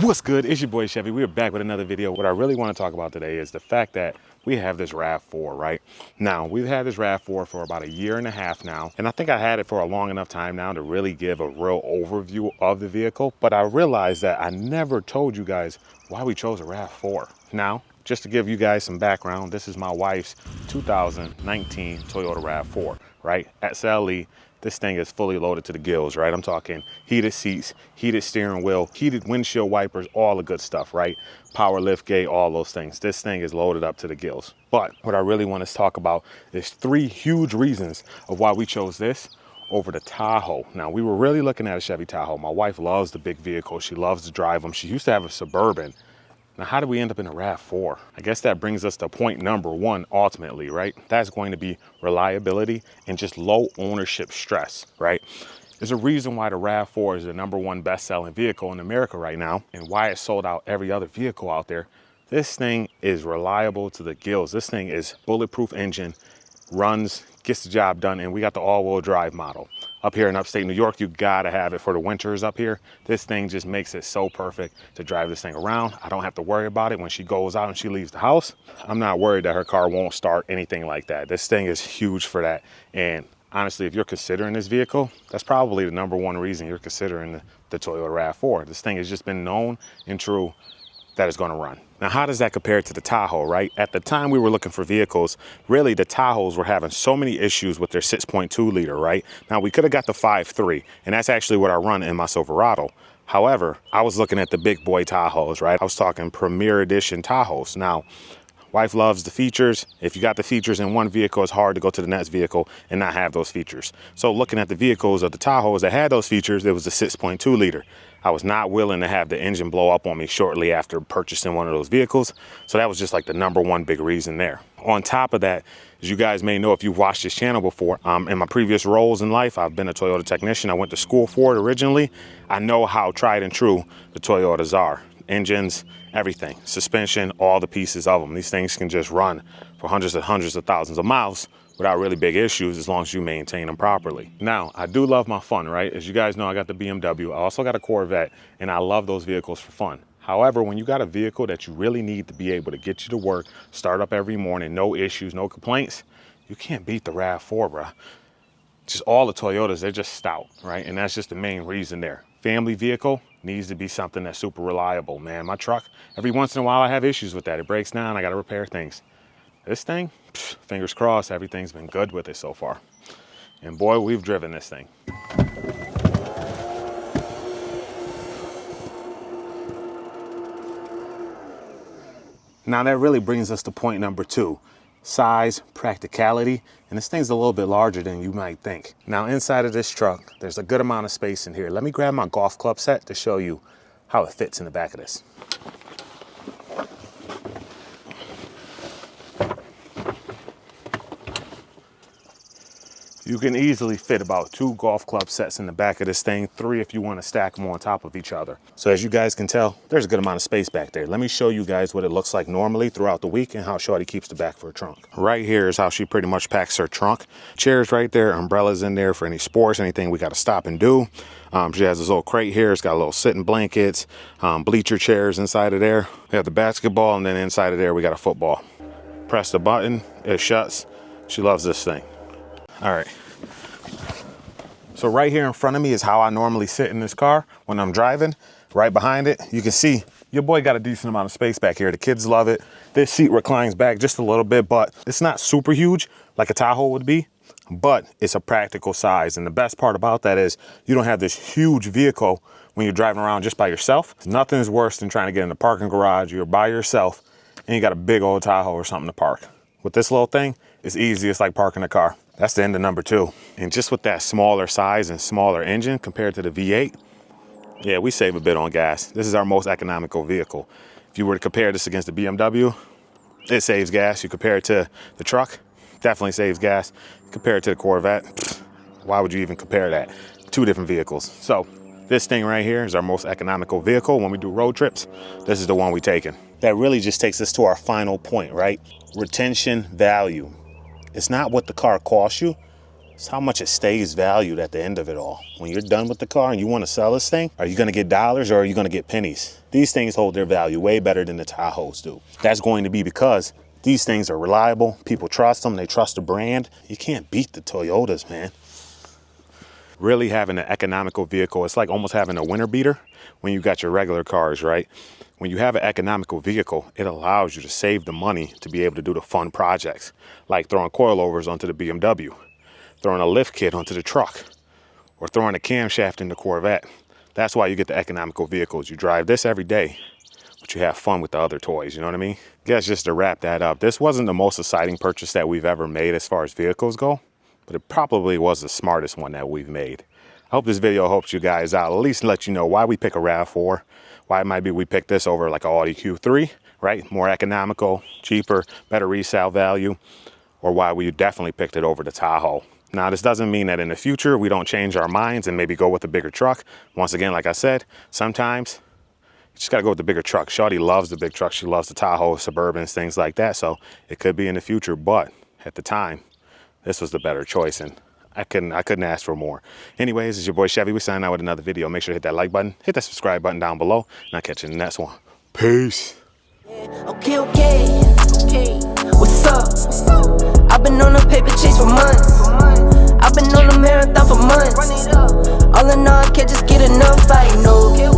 What's good? It's your boy Chevy. We're back with another video. What I really want to talk about today is the fact that we have this RAV4, right? Now, we've had this RAV4 for about 1.5 years now, and I think I had it for a long enough time now to really give a real overview of the vehicle, but I realized that I never told you guys why we chose a RAV4. Now, just to give you guys some background, this is my wife's 2019 Toyota RAV4, right? XLE. This thing is fully loaded to the gills, right? I'm talking heated seats, heated steering wheel, heated windshield wipers, all the good stuff, right? Power lift gate, all those things. This thing is loaded up to the gills. But what I really want to talk about is 3 huge reasons of why we chose this over the Tahoe. Now, we were really looking at a Chevy Tahoe. My wife loves the big vehicles. She loves to drive them. She used to have a Suburban. Now, how did we end up in a RAV4? I guess that brings us to point number 1 ultimately, right? That's going to be reliability and just low ownership stress, right? There's a reason why the RAV4 is the #1 best-selling vehicle in America right now and why it sold out every other vehicle out there. This thing is reliable to the gills. This thing is bulletproof engine, runs, gets the job done, and we got the all-wheel drive model. Up here in upstate New York, you gotta have it for the winters up here. This thing just makes it so perfect to drive this thing around. I don't have to worry about it when she goes out and she leaves the house. I'm not worried that her car won't start, anything like that. This thing is huge for that. And honestly, if you're considering this vehicle, that's probably the #1 reason you're considering the Toyota RAV4. This thing has just been known and true that is gonna run. Now, how does that compare to the Tahoe, right? At the time we were looking for vehicles, really the Tahoes were having so many issues with their 6.2 liter, right? Now, we could have got the 5.3, and that's actually what I run in my Silverado. However, I was looking at the big boy Tahoes, right? I was talking Premier Edition Tahoes. Now, wife loves the features. If you got the features in one vehicle, it's hard to go to the next vehicle and not have those features. So looking at the vehicles of the Tahoes that had those features, it was the 6.2 liter. I was not willing to have the engine blow up on me shortly after purchasing one of those vehicles. So that was just like the #1 big reason there. On top of that, as you guys may know if you've watched this channel before, in my previous roles in life, I've been a Toyota technician. I went to school for it originally. I know how tried and true the Toyotas are. Engines, everything, suspension, all the pieces of them. These things can just run for hundreds of thousands of miles without really big issues as long as you maintain them properly. Now, I do love my fun, right? As you guys know, I got the BMW. I also got a Corvette, and I love those vehicles for fun. However, when you got a vehicle that you really need to be able to get you to work, start up every morning, no issues, no complaints, you can't beat the RAV4, bro. Just all the Toyotas, they're just stout, right? And that's just the main reason there. Family vehicle needs to be something that's super reliable, man. My truck, every once in a while I have issues with that. It breaks down, I gotta repair things. This thing, fingers crossed, everything's been good with it so far. And boy, we've driven this thing. Now that really brings us to point number 2. Size, practicality, and this thing's a little bit larger than you might think. Now inside of this truck, there's a good amount of space in here. Let me grab my golf club set to show you how it fits in the back of this. You can easily fit about 2 golf club sets in the back of this thing, 3 if you want to stack them on top of each other. So as you guys can tell, there's a good amount of space back there. Let me show you guys what it looks like normally throughout the week and how Shorty keeps the back for her trunk. Right here is how she pretty much packs her trunk. Chairs right there, umbrellas in there for any sports, anything we got to stop and do. She has this little crate here. It's got a little sitting blankets, bleacher chairs inside of there. We have the basketball, and then inside of there we got a football. Press the button, it shuts. She loves this thing. All right. So right here in front of me is how I normally sit in this car when I'm driving. Right behind it, you can see your boy got a decent amount of space back here. The kids love it. This seat reclines back just a little bit, but it's not super huge like a Tahoe would be, but it's a practical size. And the best part about that is you don't have this huge vehicle when you're driving around just by yourself. Nothing's worse than trying to get in the parking garage. You're by yourself and you got a big old Tahoe or something to park. With this little thing, it's easy. It's like parking a car. That's the end of number 2. And just with that smaller size and smaller engine compared to the V8, yeah, we save a bit on gas. This is our most economical vehicle. If you were to compare this against the BMW, it saves gas. You compare it to the truck, definitely saves gas. Compare it to the Corvette, why would you even compare that? 2 different vehicles. So this thing right here is our most economical vehicle. When we do road trips, this is the one we taking. That really just takes us to our final point, right? Retention value. It's not what the car costs you, It's how much it stays valued at the end of it all. When you're done with the car and you want to sell this thing, are you going to get dollars or are you going to get pennies? These things hold their value way better than the Tahoes do. That's going to be because these things are reliable. People trust them. They trust the brand. You can't beat the Toyotas, man. Really having an economical vehicle, it's like almost having a winter beater when you got your regular cars, right? When you have an economical vehicle, it allows you to save the money to be able to do the fun projects, like throwing coilovers onto the BMW, throwing a lift kit onto the truck, or throwing a camshaft in the Corvette. That's why you get the economical vehicles. You drive this every day, but you have fun with the other toys, you know what I mean? Guess just to wrap that up, this wasn't the most exciting purchase that we've ever made as far as vehicles go, but it probably was the smartest one that we've made. I hope this video helps you guys out, at least let you know why we pick a RAV4, why it might be we pick this over like an Audi Q3, right? More economical, cheaper, better resale value, or why we definitely picked it over the Tahoe. Now, this doesn't mean that in the future we don't change our minds and maybe go with a bigger truck. Once again, like I said, sometimes you just gotta go with the bigger truck. Shawty loves the big truck. She loves the Tahoe, Suburbans, things like that. So it could be in the future, but at the time, this was the better choice, and I couldn't ask for more. Anyways, it's your boy Chevy. We signing out with another video. Make sure to hit that like button, hit that subscribe button down below, and I'll catch you in the next one. Peace. Okay. What's up? I've been on a paper chase for months. I've been on a marathon for months. All in all, I can't just get enough. I know.